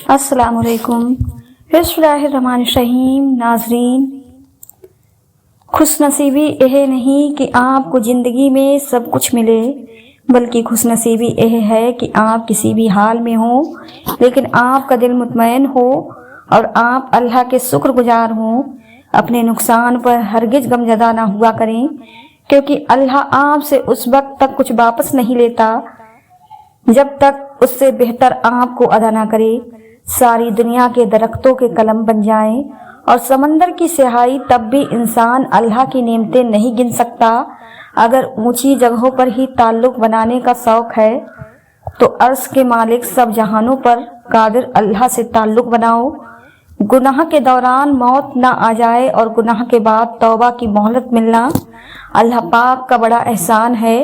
अस्सलाम वालेकुम। बिस्मिल्लाहिर्रहमानिर्रहीम। नाज़रीन, खुशनसीबी यह नहीं कि आपको ज़िंदगी में सब कुछ मिले, बल्कि खुशनसीबी यह है कि आप किसी भी हाल में हो लेकिन आपका दिल मुतमईन हो और आप अल्लाह के शुक्रगुजार हों। अपने नुकसान पर हरगिज़ गमज़दा ना हुआ करें, क्योंकि अल्लाह आपसे उस वक्त तक कुछ वापस नहीं लेता जब तक उससे बेहतर आपको अदा ना करे। सारी दुनिया के दरख्तों के कलम बन जाएं और समंदर की स्याही, तब भी इंसान अल्लाह की नेमतें नहीं गिन सकता। अगर ऊंची जगहों पर ही ताल्लुक बनाने का शौक है तो अर्श के मालिक सब जहानों पर कादिर अल्लाह से ताल्लुक बनाओ। गुनाह के दौरान मौत ना आ जाए और गुनाह के बाद तौबा की मोहलत मिलना अल्लाह पाक का बड़ा एहसान है।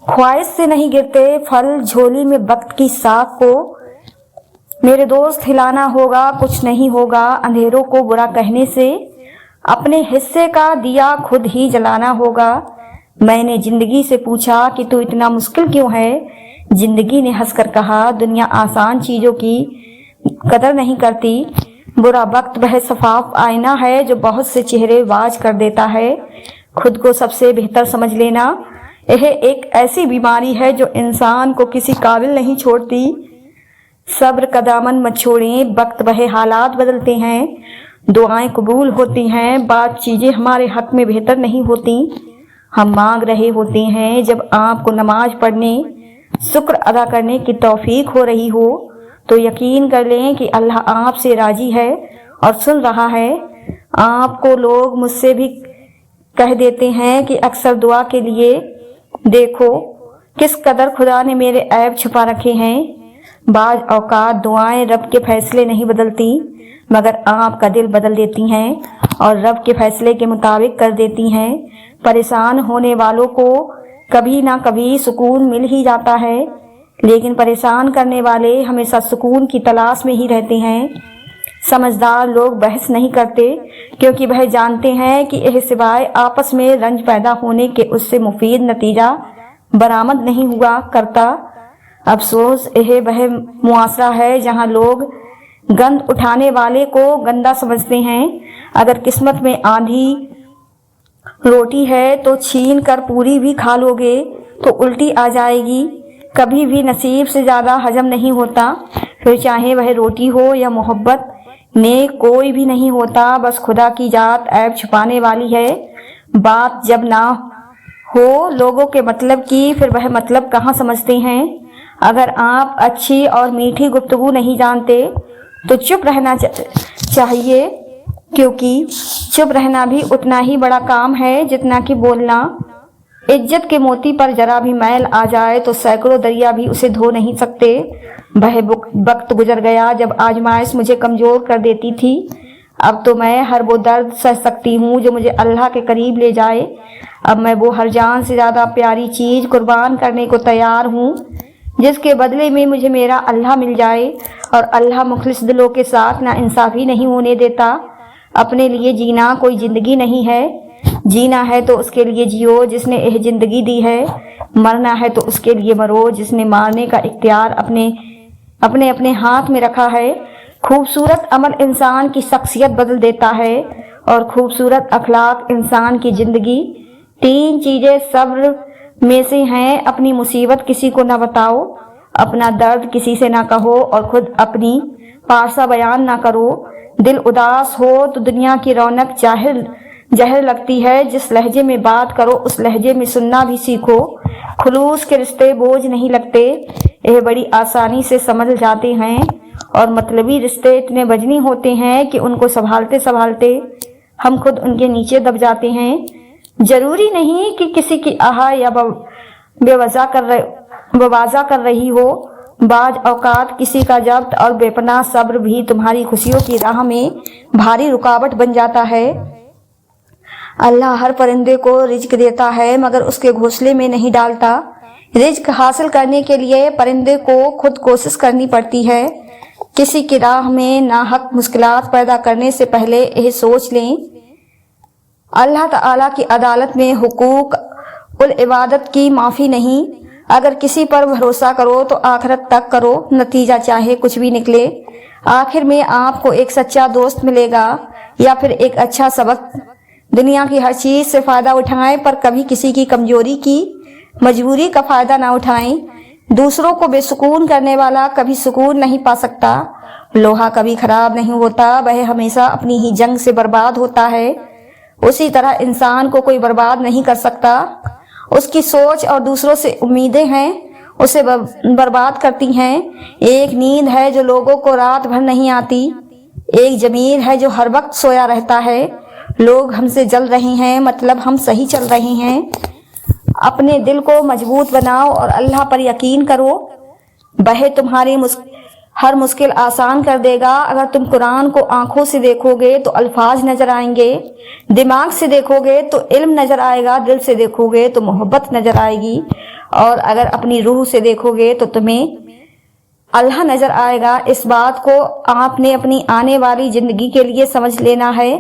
ख्वाहिश से नहीं गिरते फल झोली में वक्त की साख को। मेरे दोस्त हिलाना होगा, कुछ नहीं होगा अंधेरों को बुरा कहने से। अपने हिस्से का दिया खुद ही जलाना होगा। मैंने जिंदगी से पूछा कि तू इतना मुश्किल क्यों है। जिंदगी ने हंसकर कहा, दुनिया आसान चीजों की कदर नहीं करती। बुरा वक्त वह शफाफ आईना है जो बहुत से चेहरे वाज कर देता है। खुद को सबसे बेहतर समझ लेना यह एक ऐसी बीमारी है जो इंसान को किसी काबिल नहीं छोड़ती। सब्र का दामन मत छोड़ें, वक्त वह हालात बदलते हैं, दुआएं कबूल होती हैं, बात चीजें हमारे हक में बेहतर नहीं होती। हम मांग रहे होते हैं जब आपको नमाज पढ़ने, शुक्र अदा करने की तौफीक हो रही हो तो यकीन कर लें कि अल्लाह आपसे राजी है और सुन रहा है। आपको लोग मुझसे भी कह देते हैं कि अक्सर दुआ के लिए देखो किस कदर खुदा ने मेरे ऐब छुपा रखे हैं। बाज औकात दुआएं रब के फैसले नहीं बदलती, मगर आपका दिल बदल देती हैं और रब के फैसले के मुताबिक कर देती हैं। परेशान होने वालों को कभी ना कभी सुकून मिल ही जाता है, लेकिन परेशान करने वाले हमेशा सुकून की तलाश में ही रहते हैं। समझदार लोग बहस नहीं करते, क्योंकि वह जानते हैं कि यह सिवाय आपस में रंज पैदा होने के उससे मुफीद नतीजा बरामद नहीं हुआ करता। अफसोस यह वह मुआसरा है जहां लोग गंद उठाने वाले को गंदा समझते हैं। अगर किस्मत में आधी रोटी है तो छीन कर पूरी भी खा लोगे तो उल्टी आ जाएगी। कभी भी नसीब से ज़्यादा हजम नहीं होता, फिर चाहे वह रोटी हो या मोहब्बत। नेक कोई भी नहीं होता, बस खुदा की जात ऐब छुपाने वाली है। बात जब ना हो लोगों के मतलब की, फिर वह मतलब कहाँ समझते हैं। अगर आप अच्छी और मीठी गुफ्तगू नहीं जानते तो चुप रहना चाहिए, क्योंकि चुप रहना भी उतना ही बड़ा काम है जितना कि बोलना। इज्जत के मोती पर जरा भी मैल आ जाए तो सैकड़ों दरिया भी उसे धो नहीं सकते। वह वक्त गुजर गया जब आजमाइश मुझे कमजोर कर देती थी। अब तो मैं हर वो दर्द सह सकती हूँ जो मुझे अल्लाह के करीब ले जाए। अब मैं वो हर जान से ज़्यादा प्यारी चीज़ कुर्बान करने को तैयार हूँ जिसके बदले में मुझे मेरा अल्लाह मिल जाए। और अल्लाह मुखलिस दिलों के साथ ना इंसाफी नहीं होने देता। अपने लिए जीना कोई ज़िंदगी नहीं है। जीना है तो उसके लिए जियो जिसने यह ज़िंदगी दी है। मरना है तो उसके लिए मरो जिसने मारने का इख्तियार अपने अपने हाथ में रखा है। खूबसूरत अमल इंसान की शख्सियत बदल देता है और खूबसूरत अखलाक इंसान की ज़िंदगी। 3 चीज़ें सब्र में से हैं, अपनी मुसीबत किसी को ना बताओ, अपना दर्द किसी से ना कहो और खुद अपनी पारसा बयान ना करो। दिल उदास हो तो दुनिया की रौनक जहर लगती है। जिस लहजे में बात करो उस लहजे में सुनना भी सीखो। खुलूस के रिश्ते बोझ नहीं लगते, यह बड़ी आसानी से समझ जाते हैं। और मतलबी रिश्ते इतने वजनी होते हैं कि उनको संभालते संभालते हम खुद उनके नीचे दब जाते हैं। जरूरी नहीं कि किसी की आह या बेवजह कर रही हो। बाज औकात किसी का जब्त और बेपनाह सब्र भी तुम्हारी खुशियों की राह में भारी रुकावट बन जाता है। अल्लाह हर परिंदे को रिज्क देता है, मगर उसके घोंसले में नहीं डालता। रिज्क हासिल करने के लिए परिंदे को खुद कोशिश करनी पड़ती है। किसी की राह में नाहक मुश्किलात पैदा करने से पहले यह सोच लें, अल्लाह ताला की अदालत में हुकूक उल इबादत की माफ़ी नहीं। अगर किसी पर भरोसा करो तो आखिरत तक करो, नतीजा चाहे कुछ भी निकले। आखिर में आपको एक सच्चा दोस्त मिलेगा या फिर एक अच्छा सबक। दुनिया की हर चीज से फायदा उठाएं पर कभी किसी की कमजोरी की मजबूरी का फायदा ना उठाएं। दूसरों को बेसुकून करने वाला कभी सुकून नहीं पा सकता। लोहा कभी खराब नहीं होता, वह हमेशा अपनी ही जंग से बर्बाद होता है। उसी तरह इंसान को कोई बर्बाद नहीं कर सकता। उसकी सोच और दूसरों से उम्मीदें हैं उसे बर्बाद करती हैं। एक नींद है जो लोगों को रात भर नहीं आती, एक जमीर है जो हर वक्त सोया रहता है। लोग हमसे जल रहे हैं मतलब हम सही चल रहे हैं। अपने दिल को मजबूत बनाओ और अल्लाह पर यकीन करो, वह तुम्हारी हर मुश्किल आसान कर देगा। अगर तुम कुरान को आंखों से देखोगे तो अल्फाज नजर आएंगे, दिमाग से देखोगे तो इल्म नजर आएगा, दिल से देखोगे तो मोहब्बत नजर आएगी और अगर अपनी रूह से देखोगे तो तुम्हें अल्लाह नजर आएगा। इस बात को आपने अपनी आने वाली जिंदगी के लिए समझ लेना है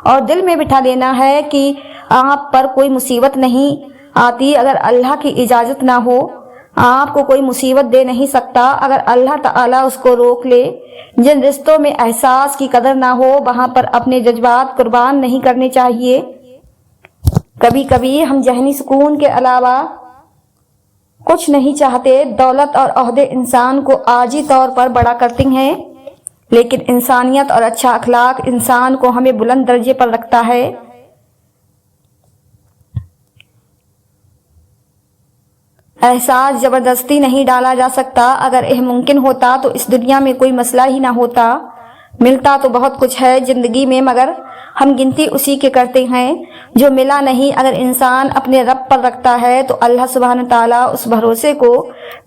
और दिल में बिठा लेना है कि आप पर कोई मुसीबत नहीं आती अगर अल्लाह की इजाजत ना हो। आपको कोई मुसीबत दे नहीं सकता अगर अल्लाह ताला उसको रोक ले। जिन रिश्तों में एहसास की कदर ना हो वहां पर अपने जज्बात कुर्बान नहीं करने चाहिए। कभी कभी हम जहनी सुकून के अलावा कुछ नहीं चाहते। दौलत और ओहदे इंसान को आजी तौर पर बड़ा करती हैं, लेकिन इंसानियत और अच्छा अखलाक इंसान को हमें बुलंद दर्जे पर रखता है। एहसास जबरदस्ती नहीं डाला जा सकता। अगर यह मुमकिन होता तो इस दुनिया में कोई मसला ही ना होता। मिलता तो बहुत कुछ है जिंदगी में मगर हम गिनती उसी के करते हैं जो मिला नहीं। अगर इंसान अपने रब पर रखता है तो अल्लाह सुब्हान ताला उस भरोसे को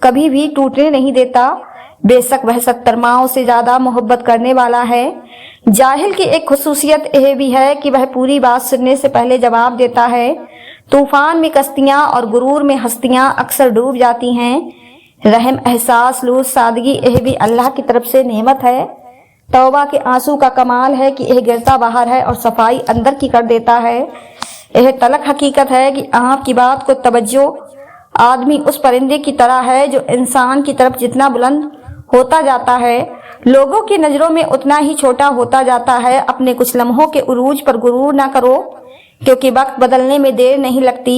कभी भी टूटने नहीं देता। बेशक वह 70 माओं से ज्यादा मोहब्बत करने वाला है। जाहिल की एक खुसूसियत यह भी है कि वह पूरी बात सुनने से पहले जवाब देता है। तूफान में कश्तियां और गुरूर में हस्तियां अक्सर डूब जाती हैं। रहम, एहसास, लूस, सादगी यह भी अल्लाह की तरफ से नेमत है। तौबा के आंसू का कमाल है कि यह गिरता बाहर है और सफाई अंदर की कर देता है। यह तलख हकीकत है कि आपकी बात को तवज्जो आदमी उस परिंदे की तरह है जो इंसान की तरफ जितना बुलंद होता जाता है लोगों की नजरों में उतना ही छोटा होता जाता है। अपने कुछ लम्हों के उरूज पर गुरूर ना करो क्योंकि वक्त बदलने में देर नहीं लगती।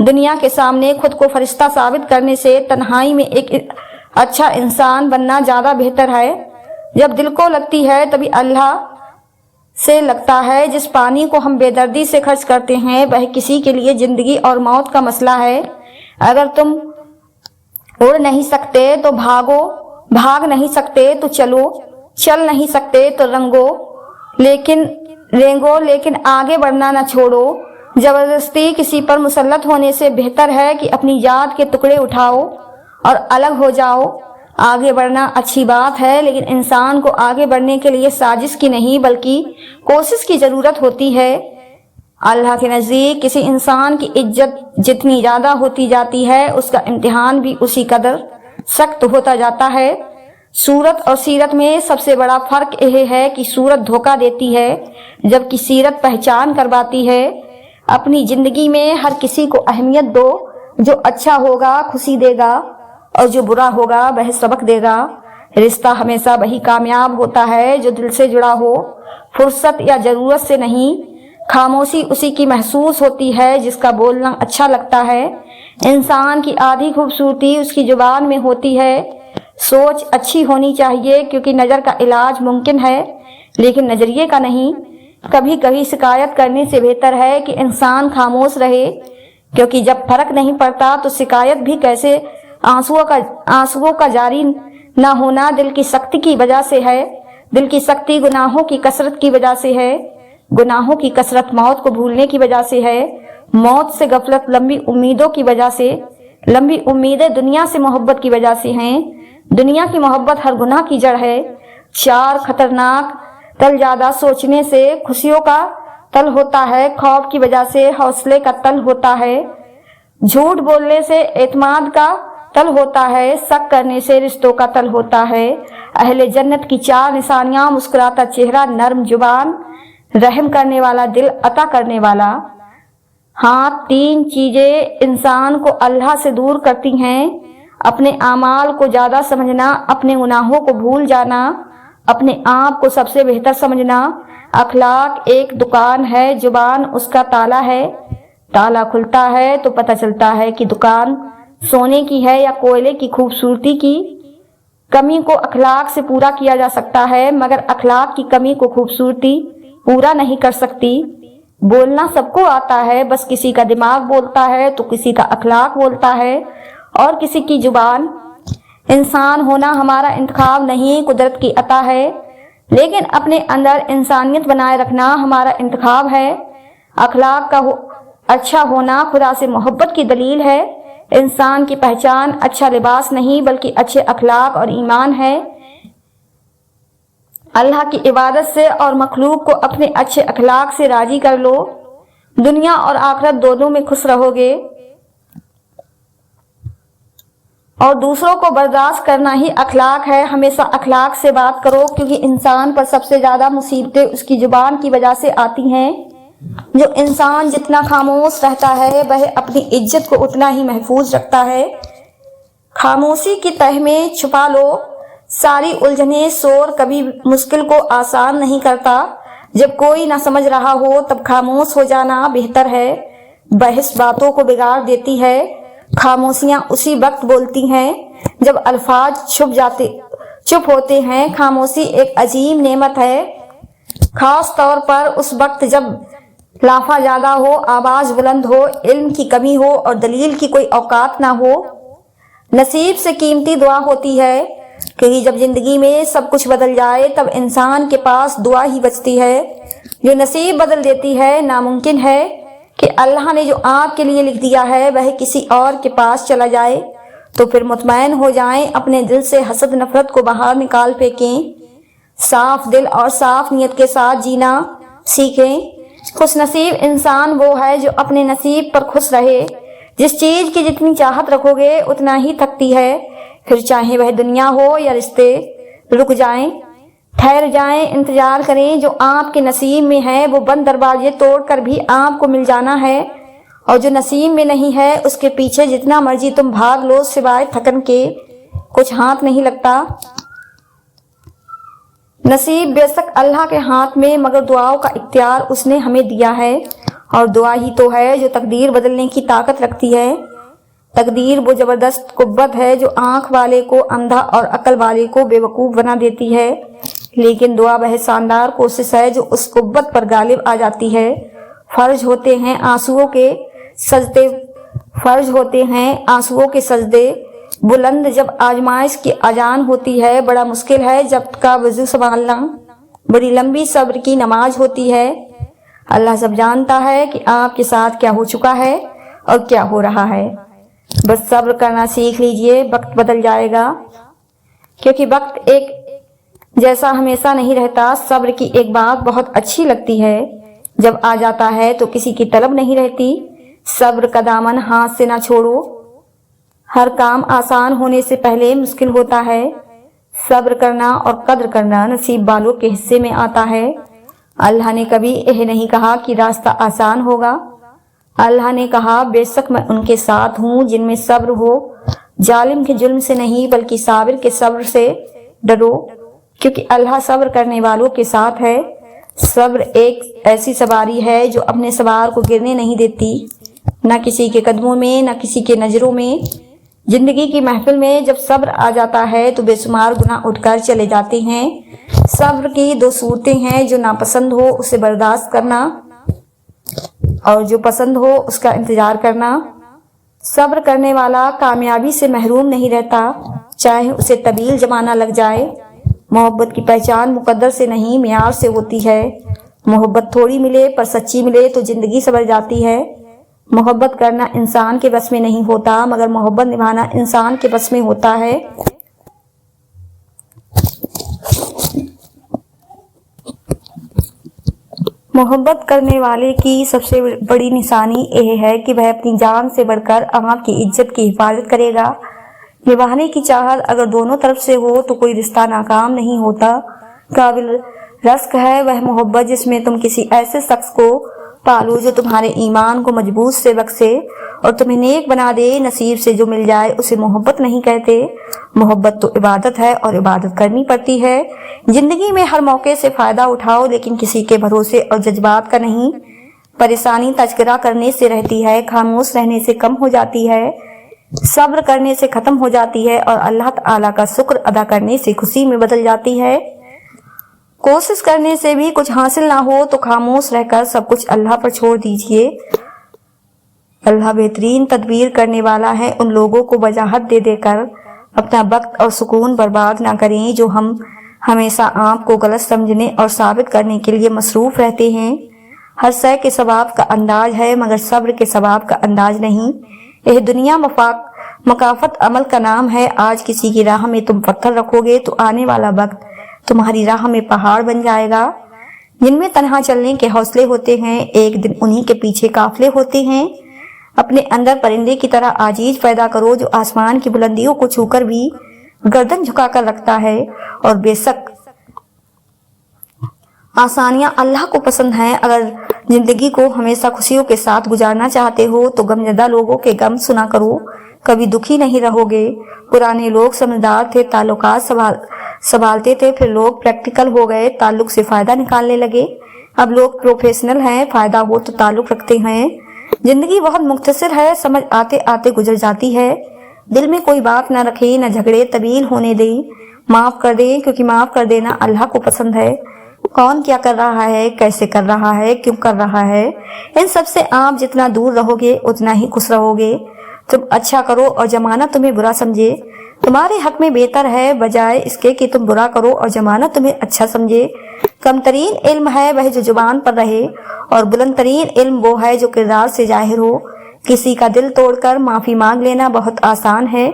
दुनिया के सामने खुद को फरिश्ता साबित करने से तन्हाई में एक अच्छा इंसान बनना ज्यादा बेहतर है। जब दिल को लगती है तभी अल्लाह से लगता है। जिस पानी को हम बेदर्दी से खर्च करते हैं वह किसी के लिए जिंदगी और मौत का मसला है। अगर तुम उड़ नहीं सकते तो भागो, भाग नहीं सकते तो चलो, चल नहीं सकते तो रेंगो लेकिन आगे बढ़ना न छोड़ो। जबरदस्ती किसी पर मुसल्लत होने से बेहतर है कि अपनी याद के टुकड़े उठाओ और अलग हो जाओ। आगे बढ़ना अच्छी बात है लेकिन इंसान को आगे बढ़ने के लिए साजिश की नहीं बल्कि कोशिश की जरूरत होती है। अल्लाह के नजदीक किसी इंसान की इज्जत जितनी ज्यादा होती जाती है उसका इम्तिहान भी उसी कदर सख्त होता जाता है। सूरत और सीरत में सबसे बड़ा फर्क यह है कि सूरत धोखा देती है जबकि सीरत पहचान करवाती है। अपनी जिंदगी में हर किसी को अहमियत दो। जो अच्छा होगा खुशी देगा और जो बुरा होगा वह सबक देगा। रिश्ता हमेशा वही कामयाब होता है जो दिल से जुड़ा हो, फुर्सत या जरूरत से नहीं। खामोशी उसी की महसूस होती है जिसका बोलना अच्छा लगता है। इंसान की आधी खूबसूरती उसकी जुबान में होती है। सोच अच्छी होनी चाहिए क्योंकि नजर का इलाज मुमकिन है लेकिन नजरिए का नहीं। कभी कभी शिकायत करने से बेहतर है कि इंसान खामोश रहे क्योंकि जब फर्क नहीं पड़ता तो शिकायत भी कैसे। आंसुओं का जारी न होना दिल की सख्ती की वजह से है। दिल की सख्ती गुनाहों की कसरत की वजह से है। गुनाहों की कसरत मौत को भूलने की वजह से है। मौत से गफलत लंबी उम्मीदों की वजह से। लंबी उम्मीदें दुनिया से मोहब्बत की वजह से हैं। दुनिया की मोहब्बत हर गुनाह की जड़ है। 4 खतरनाक तल ज्यादा सोचने से खुशियों का तल होता है। खौफ की वजह से हौसले का तल होता है। झूठ बोलने से एतमाद का तल होता है। शक करने से रिश्तों का तल होता है। अहले जन्नत की 4 निशानियां: मुस्कुराता चेहरा, नर्म जुबान, रहम करने वाला दिल, अता करने वाला हाथ। 3 चीजें इंसान को अल्लाह से दूर करती हैं: अपने आमाल को ज्यादा समझना, अपने गुनाहों को भूल जाना, अपने आप को सबसे बेहतर समझना। अखलाक एक दुकान है, जुबान उसका ताला है। ताला खुलता है तो पता चलता है कि दुकान सोने की है या कोयले की खूबसूरती की। कमी को अखलाक से पूरा किया जा सकता है, मगर अखलाक की कमी को खूबसूरती पूरा नहीं कर सकती। बोलना सबको आता है, बस किसी का दिमाग बोलता है तो किसी का अखलाक बोलता है और किसी की जुबान। इंसान होना हमारा इंतखाब नहीं, कुदरत की अता है, लेकिन अपने अंदर इंसानियत बनाए रखना हमारा इंतखाब है। अखलाक का अच्छा होना खुदा से मोहब्बत की दलील है। इंसान की पहचान अच्छा लिबास नहीं बल्कि अच्छे अखलाक और ईमान है। अल्लाह की इबादत से और मखलूक को अपने अच्छे अखलाक से राजी कर लो। दुनिया और आखिरत दोनों में खुश रहोगे। और दूसरों को बर्दाश्त करना ही अखलाक है। हमेशा अखलाक से बात करो, क्योंकि इंसान पर सबसे ज्यादा मुसीबतें उसकी जुबान की वजह से आती हैं। जो इंसान जितना खामोश रहता है वह अपनी इज्जत को उतना ही महफूज रखता है। खामोशी की तह में छुपा लो सारी उलझने। शोर कभी मुश्किल को आसान नहीं करता। जब कोई ना समझ रहा हो तब खामोश हो जाना बेहतर है। बहस बातों को बिगाड़ देती है। खामोशियां उसी वक्त बोलती हैं जब अल्फाज चुप होते हैं। खामोशी एक अजीब नेमत है, खास तौर पर उस वक्त जब लाफा ज्यादा हो, आवाज बुलंद हो, इल्म की कमी हो और दलील की कोई औकात ना हो। नसीब से कीमती दुआ होती है, क्योंकि जब जिंदगी में सब कुछ बदल जाए तब इंसान के पास दुआ ही बचती है जो नसीब बदल देती है। नामुमकिन है कि अल्लाह ने जो आपके लिए लिख दिया है वह किसी और के पास चला जाए। तो फिर मुतमईन हो जाएं, अपने दिल से हसद नफरत को बाहर निकाल फेंकें। साफ दिल और साफ नियत के साथ जीना सीखें। खुश नसीब इंसान वो है जो अपने नसीब पर खुश रहे। जिस चीज की जितनी चाहत रखोगे उतना ही थकती है। फिर चाहे वह दुनिया हो या रिश्ते। रुक जाएं, ठहर जाएं, इंतजार करें। जो आपके नसीब में है वो बंद दरवाजे तोड़कर भी आपको मिल जाना है, और जो नसीब में नहीं है उसके पीछे जितना मर्जी तुम भाग लो, सिवाय थकन के कुछ हाथ नहीं लगता। नसीब बेशक अल्लाह के हाथ में, मगर दुआओं का इख्तियार उसने हमें दिया है, और दुआ ही तो है जो तकदीर बदलने की ताकत रखती है। तकदीर वो जबरदस्त कुव्वत है जो आंख वाले को अंधा और अकल वाले को बेवकूफ बना देती है, लेकिन दुआ वह शानदार कोशिश है जो उस कुव्वत पर गालिब आ जाती है। फर्ज होते हैं आंसुओं के सजदे बुलंद जब आजमाइश की अजान होती है। बड़ा मुश्किल है जब का वजू संभालना, बड़ी लंबी सब्र की नमाज होती है। अल्लाह सब जानता है कि आपके साथ क्या हो चुका है और क्या हो रहा है। बस सब्र करना सीख लीजिए, वक्त बदल जाएगा, क्योंकि वक्त एक जैसा हमेशा नहीं रहता। सब्र की एक बात बहुत अच्छी लगती है, जब आ जाता है तो किसी की तलब नहीं रहती। सब्र का दामन हाथ से ना छोड़ो। हर काम आसान होने से पहले मुश्किल होता है। सब्र करना और कद्र करना नसीब वालों के हिस्से में आता है। अल्लाह ने कभी यह नहीं कहा कि रास्ता आसान होगा। अल्लाह ने कहा बेशक मैं उनके साथ हूँ जिनमें सब्र हो। जालिम के जुल्म से नहीं बल्कि साबिर के सब्र से डरो, क्योंकि अल्लाह सब्र करने वालों के साथ है। सब्र एक ऐसी सवारी है जो अपने सवार को गिरने नहीं देती, न किसी के कदमों में न किसी के नजरों में। जिंदगी की महफिल में जब सब्र आ जाता है तो बेशुमार गुनाह उठकर चले जाते हैं। सब्र की दो सूरतें हैं, जो नापसंद हो उसे बर्दाश्त करना और जो पसंद हो उसका इंतजार करना। सब्र करने वाला कामयाबी से महरूम नहीं रहता, चाहे उसे तवील जमाना लग जाए। मोहब्बत की पहचान मुकद्दर से नहीं मियार से होती है। मोहब्बत थोड़ी मिले पर सच्ची मिले तो जिंदगी संवर जाती है। मोहब्बत करना इंसान के बस में नहीं होता, मगर मोहब्बत निभाना इंसान के बस में होता है। मोहब्बत करने वाले की सबसे बड़ी निशानी यह है कि वह अपनी जान से बढ़कर आपकी इज्जत की हिफाजत करेगा। निभाने की चाहत अगर दोनों तरफ से हो तो कोई रिश्ता नाकाम नहीं होता। काबिल रस्क है वह मोहब्बत जिसमें तुम किसी ऐसे शख्स को पालो जो तुम्हारे ईमान को मजबूत से बख्शे और तुम्हें नेक बना दे। नसीब से जो मिल जाए उसे मोहब्बत नहीं कहते, मोहब्बत तो इबादत है और इबादत करनी पड़ती है। जिंदगी में हर मौके से फायदा उठाओ, लेकिन किसी के भरोसे और जज्बात का नहीं। परेशानी तज़किरा करने से रहती है, खामोश रहने से कम हो जाती है, सब्र करने से खत्म हो जाती है और अल्लाह ताला का शुक्र अदा करने से खुशी में बदल जाती है। कोशिश करने से भी कुछ हासिल ना हो तो खामोश रहकर सब कुछ अल्लाह पर छोड़ दीजिए। अल्लाह बेहतरीन तदबीर करने वाला है। उन लोगों को वजाहत दे देकर अपना वक्त और सुकून बर्बाद ना करें जो हम हमेशा आपको गलत समझने और साबित करने के लिए मसरूफ रहते हैं। हर शय के सवाब का अंदाज है मगर सब्र के सवाब का अंदाज नहीं। यह दुनिया मकाफत अमल का नाम है। आज किसी की राह में तुम पत्थर रखोगे तो आने वाला वक्त तुम्हारी राह में पहाड़ बन जाएगा। जिनमें तन्हा चलने के हौसले होते हैं, एक दिन उन्हीं के पीछे काफले होते हैं। अपने अंदर परिंदे की तरह आजीज पैदा करो जो आसमान की बुलंदियों को छूकर भी गर्दन झुकाकर रखता है। और बेशक आसानियां अल्लाह को पसंद हैं। अगर जिंदगी को हमेशा खुशियों के साथ गुजारना चाहते हो तो गमज़दा लोगों के गम सुना करो, कभी दुखी नहीं रहोगे। पुराने लोग समझदार थे, ताल्लुकात संभालते थे, फिर लोग प्रैक्टिकल हो गए, ताल्लुक से फायदा निकालने लगे। अब लोग प्रोफेशनल हैं, फायदा हो तो ताल्लुक रखते हैं। जिंदगी बहुत मुख्तसर है, समझ आते आते गुजर जाती है। दिल में कोई बात ना रखे, न झगड़े तवील होने दें, माफ कर दें क्योंकि माफ कर देना अल्लाह को पसंद है। कौन क्या कर रहा है, कैसे कर रहा है, क्यों कर रहा है, इन सब से आप जितना दूर रहोगे उतना ही खुश रहोगे। तुम अच्छा करो और जमाना तुम्हें बुरा समझे, तुम्हारे हक में बेहतर है बजाय इसके कि तुम बुरा करो और जमाना तुम्हें अच्छा समझे। कमतरीन इल्म है वह जो जुबान पर रहे और बुलंद तरीन इल्म वो है जो किरदार से जाहिर हो। किसी का दिल तोड़कर माफी मांग लेना बहुत आसान है,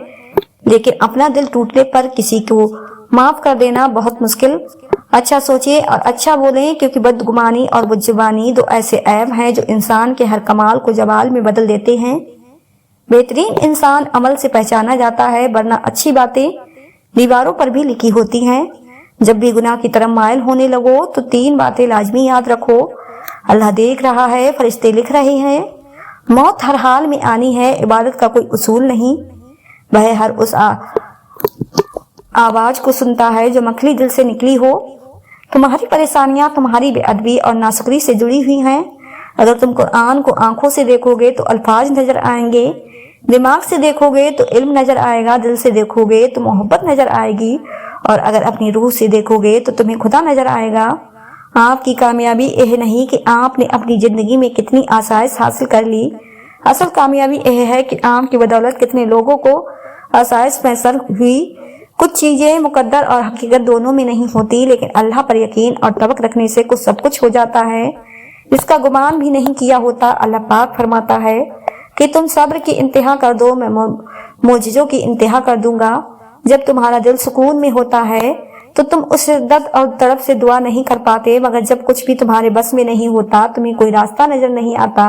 लेकिन अपना दिल टूटने पर किसी को माफ कर देना बहुत मुश्किल। अच्छा सोचिए और अच्छा बोलें क्योंकि बदगुमानी और बुद्जुबानी दो ऐसे ऐब हैं जो इंसान के हर कमाल को जवाल में बदल देते हैं। बेहतरीन इंसान अमल से पहचाना जाता है, वरना अच्छी बातें दीवारों पर भी लिखी होती हैं। जब भी गुनाह की तरफ मायल होने लगो तो 3 बातें लाजमी याद रखो। अल्लाह देख रहा है, फरिश्ते लिख रहे हैं, मौत हर हाल में आनी है, इबादत का कोई उसूल नहीं। वह हर उस आवाज को सुनता है जो मखली दिल से निकली हो। तुम्हारी परेशानियां तुम्हारी बेअदबी और नाशुक्री से जुड़ी हुई हैं। अगर तुम कुरान को आंखों से देखोगे तो अल्फाज नजर आएंगे, दिमाग से देखोगे तो इल्म नजर आएगा, दिल से देखोगे तो मोहब्बत नजर आएगी और अगर अपनी रूह से देखोगे तो तुम्हें खुदा नजर आएगा। आपकी कामयाबी यह नहीं कि आपने अपनी जिंदगी में कितनी आसाइश हासिल कर ली, असल कामयाबी यह है कि आपकी बदौलत कितने लोगों को आसाइश मैसर हुई। कुछ चीजें मुकद्दर और हकीकत दोनों में नहीं होती, लेकिन अल्लाह पर यकीन और तवक्कुल रखने से कुछ सब कुछ हो जाता है जिसका गुमान भी नहीं किया होता। अल्लाह पाक फरमाता है कि तुम सब्र की इंतहा कर दो, मैं मोजिज़ों की इंतहा कर दूंगा। जब तुम्हारा दिल सुकून में होता है तो तुम उस शिद्दत और तड़प से दुआ नहीं कर पाते, मगर जब कुछ भी तुम्हारे बस में नहीं होता, तुम्हें कोई रास्ता नजर नहीं आता,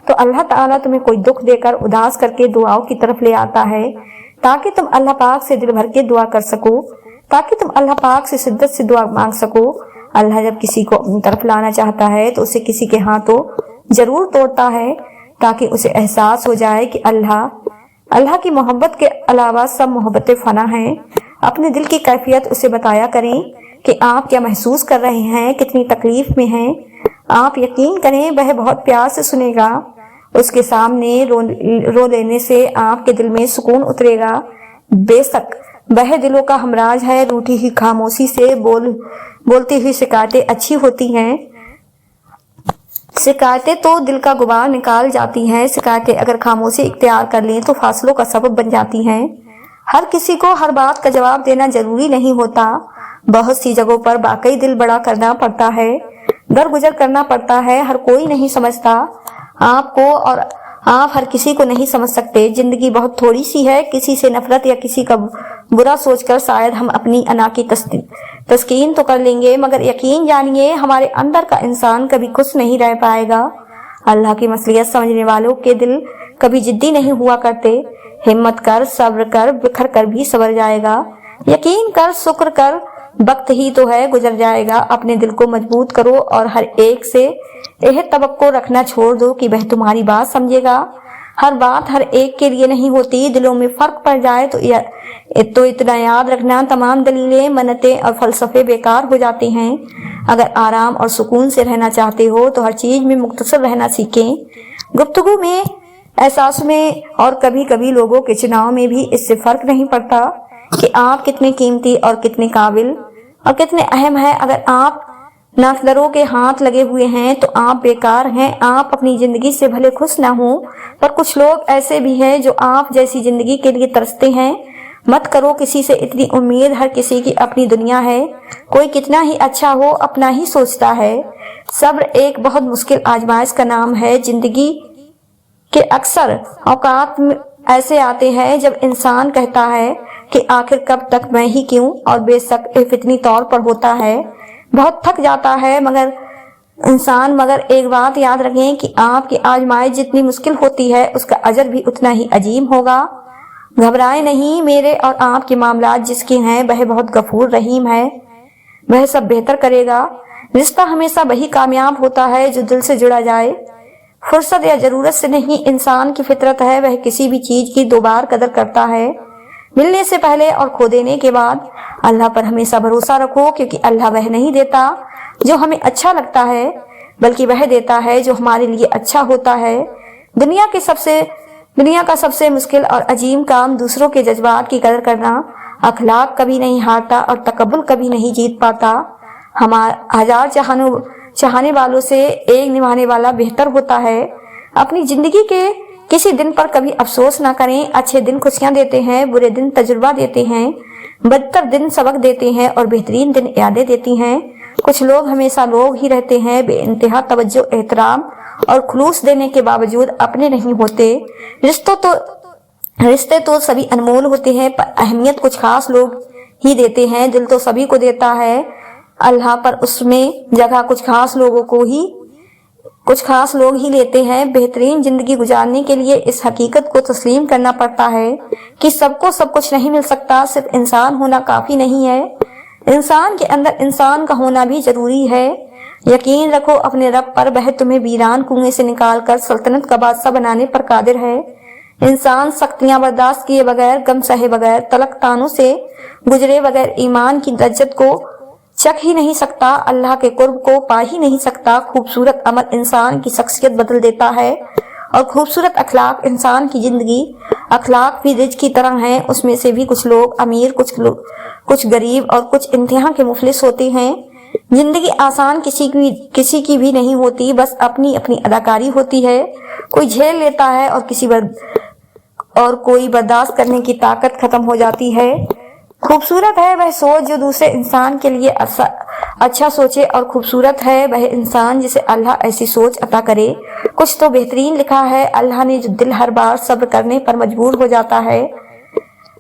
तो अल्लाह ताला तुम्हें कोई दुख देकर उदास करके दुआओं की तरफ ले आता है ताकि तुम अल्लाह पाक से दिल भर के दुआ कर सको, ताकि तुम अल्लाह पाक से शिद्दत से दुआ मांग सको। अल्लाह जब किसी को अपनी तरफ लाना चाहता है तो उसे किसी के हाथों जरूर तोड़ता है ताकि उसे एहसास हो जाए कि अल्लाह की मोहब्बत के अलावा सब मोहब्बतें फना हैं। अपने दिल की कैफियत उसे बताया करें कि आप क्या महसूस कर रहे हैं, कितनी तकलीफ में हैं। आप यकीन करें वह बहुत प्यार से सुनेगा। उसके सामने रो लेने से आपके दिल में सुकून उतरेगा। बेशक वह दिलों का हमराज है। रूठी हुई खामोशी से बोलती हुई शिकायतें अच्छी होती हैं। शिकायतें तो दिल का गुबार निकाल जाती हैं। शिकायतें अगर खामोशी इख्तियार कर लें तो फासलों का सबब बन जाती हैं। हर किसी को हर बात का जवाब देना जरूरी नहीं होता। बहुत सी जगहों पर वाकई दिल बड़ा करना पड़ता है, दरगुजर करना पड़ता है। हर कोई नहीं समझता आपको और आप हर किसी को नहीं समझ सकते। जिंदगी बहुत थोड़ी सी है। किसी से नफरत या किसी का बुरा सोचकर शायद हम अपनी अना की तस्कीन तो कर लेंगे, मगर यकीन जानिए हमारे अंदर का इंसान कभी खुश नहीं रह पाएगा। अल्लाह की मसलियत समझने वालों के दिल कभी जिद्दी नहीं हुआ करते। हिम्मत कर, सब्र कर, बिखर कर भी सबर जाएगा। यकीन कर, शुक्र कर, वक्त ही तो है, गुजर जाएगा। अपने दिल को मजबूत करो और हर एक से यह तवक्को रखना छोड़ दो कि वह तुम्हारी बात समझेगा। हर बात हर एक के लिए नहीं होती, दिलों में फर्क पड़ जाए तो इतना याद रखना, तमाम दलीलें, मन्नतें और फलसफे बेकार हो जाते हैं। अगर आराम और सुकून से रहना चाहते हो तो हर चीज में मुख्तसर रहना सीखें, गुफ्तगू में, एहसास में और कभी कभी लोगों के चुनाव में भी। इससे फर्क नहीं पड़ता कि आप कितने कीमती और कितने काबिल और कितने अहम हैं। अगर आप नाकदरों के हाथ लगे हुए हैं तो आप बेकार हैं। आप अपनी जिंदगी से भले खुश ना हो, पर कुछ लोग ऐसे भी हैं जो आप जैसी जिंदगी के लिए तरसते हैं। मत करो किसी से इतनी उम्मीद, हर किसी की अपनी दुनिया है। कोई कितना ही अच्छा हो अपना ही सोचता है। सब्र एक बहुत मुश्किल आजमाइश का नाम है। जिंदगी के अक्सर औकात ऐसे आते हैं जब इंसान कहता है कि आखिर कब तक मैं ही क्यों, और बेशक फितनी तौर पर होता है, बहुत थक जाता है मगर एक बात याद रखें कि आपकी आजमाइश जितनी मुश्किल होती है उसका अजर भी उतना ही अजीम होगा। घबराएं नहीं, मेरे और आपके मामलात जिसके हैं वह बहुत गफूर रहीम है, वह सब बेहतर करेगा। रिश्ता हमेशा वही कामयाब होता है जो दिल से जुड़ा जाए, फुर्सत या जरूरत से नहीं। इंसान की फितरत है, वह किसी भी चीज की दो बार कदर करता है, मिलने से पहले और खो देने के बाद। अल्लाह पर हमेशा भरोसा रखो, क्योंकि अल्लाह वह नहीं देता जो हमें अच्छा लगता है, बल्कि वह देता है जो हमारे लिए अच्छा होता है। दुनिया का सबसे मुश्किल और अजीम काम दूसरों के जज्बात की कदर करना। अखलाक कभी नहीं हारता और तकब्बुर कभी नहीं जीत पाता। हजार चाहने वालों से एक निभाने वाला बेहतर होता है। अपनी जिंदगी के किसी दिन पर कभी अफसोस ना करें। अच्छे दिन खुशियां देते हैं, बुरे दिन तजुर्बा देते हैं, बदतर दिन सबक देते हैं और बेहतरीन दिन यादें देती हैं। कुछ लोग हमेशा लोग ही रहते हैं, बेइंतहा तवज्जो, एहतराम और खुलूस देने के बावजूद अपने नहीं होते। रिश्ते तो सभी अनमोल होते हैं, पर अहमियत कुछ खास लोग ही देते हैं। दिल तो सभी को देता है अल्लाह, पर उसमें जगह कुछ खास लोग ही लेते हैं। बेहतरीन जिंदगी गुजारने के लिए इस हकीकत को तस्लीम करना पड़ता है कि सबको सब कुछ नहीं मिल सकता। सिर्फ इंसान होना काफी नहीं है, इंसान के अंदर इंसान का होना भी जरूरी है। यकीन रखो अपने रब पर, वह तुम्हें वीरान कुएं से निकालकर सल्तनत का बादशाह बनाने पर कादिर है। इंसान सख्तियां बर्दाश्त किए बगैर, गम सहे बगैर, तलक तानों से गुजरे बगैर ईमान की लज्जत को चख ही नहीं सकता, अल्लाह के कुर्ब को पा ही नहीं सकता। खूबसूरत अमल इंसान की शख्सियत बदल देता है और खूबसूरत अखलाक इंसान की जिंदगी। अखलाक भी रिज्क की तरह हैं, उसमें से भी कुछ लोग अमीर, कुछ गरीब और कुछ इंतहा के मुफलिस होते हैं। जिंदगी आसान किसी की भी नहीं होती, बस अपनी अपनी अदाकारी होती है। कोई झेल लेता है और कोई बर्दाश्त करने की ताकत खत्म हो जाती है। खूबसूरत है वह सोच जो दूसरे इंसान के लिए अच्छा सोचे, और खूबसूरत है वह इंसान जिसे अल्लाह ऐसी सोच अता करे। कुछ तो बेहतरीन लिखा है अल्लाह ने, जो दिल हर बार सब्र करने पर मजबूर हो जाता है।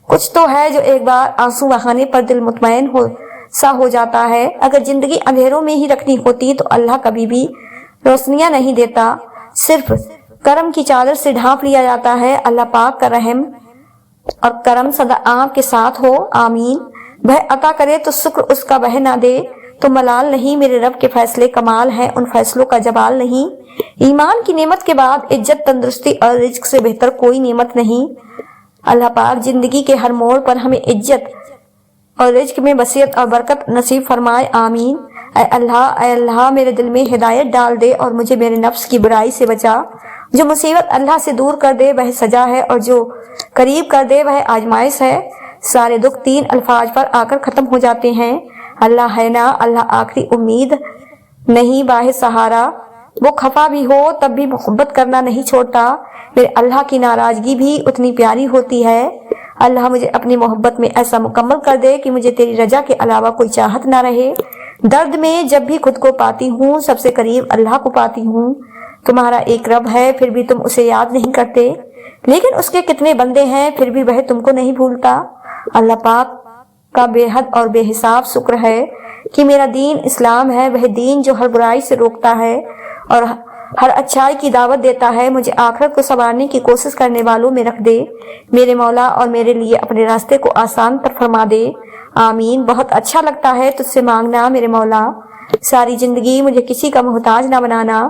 कुछ तो है जो एक बार आंसू बहाने पर दिल मुतमईन हो जाता है। अगर जिंदगी अंधेरों में ही रखनी होती तो अल्लाह कभी भी रोशनियां नहीं देता, सिर्फ करम की चादर से ढांप लिया जाता है। अल्लाह पाक का रहम और करम सदा आपके साथ हो, आमीन। वह अता करे तो शुक्र उसका, वह ना दे तो मलाल नहीं। मेरे रब के फैसले कमाल हैं, उन फैसलों का जवाल नहीं। ईमान की नेमत के बाद इज्जत, तंदुरुस्ती और रिज्क से बेहतर कोई नेमत नहीं। अल्लाह पाक जिंदगी के हर मोड़ पर हमें इज्जत और रिज्क में बसियत और बरकत नसीब फरमाए, आमीन। ऐ अल्लाह मेरे दिल में हिदायत डाल दे और मुझे मेरे नफ्स की बुराई से बचा। जो मुसीबत अल्लाह से दूर कर दे वह सजा है, और जो करीब कर दे वह आजमाइश है। सारे दुख तीन अल्फाज पर आकर खत्म हो जाते हैं, अल्लाह है ना, अल्लाह आखिरी उम्मीद नहीं, वाहिद सहारा। वो खफा भी हो तब भी मोहब्बत करना नहीं छोड़ता। मेरे अल्लाह की नाराजगी भी उतनी प्यारी होती है। अल्लाह मुझे अपनी मोहब्बत में ऐसा मुकम्मल कर दे कि मुझे तेरी रजा के अलावा कोई चाहत ना रहे। दर्द में जब भी खुद को पाती हूँ, सबसे करीब अल्लाह को पाती हूँ। तुम्हारा एक रब है, फिर भी तुम उसे याद नहीं करते, लेकिन उसके कितने बंदे हैं, फिर भी वह तुमको नहीं भूलता। अल्लाह पाक का बेहद और बेहिसाब शुक्र है कि मेरा दीन इस्लाम है, वह दीन जो हर बुराई से रोकता है और हर अच्छाई की दावत देता है। मुझे आखिरत को संवारने की कोशिश करने वालों में रख दे मेरे मौला, और मेरे लिए अपने रास्ते को आसान पर फरमा दे। آمین۔ بہت اچھا لگتا ہے تجھ سے مانگنا میرے مولا، ساری زندگی مجھے کسی کا محتاج نہ بنانا۔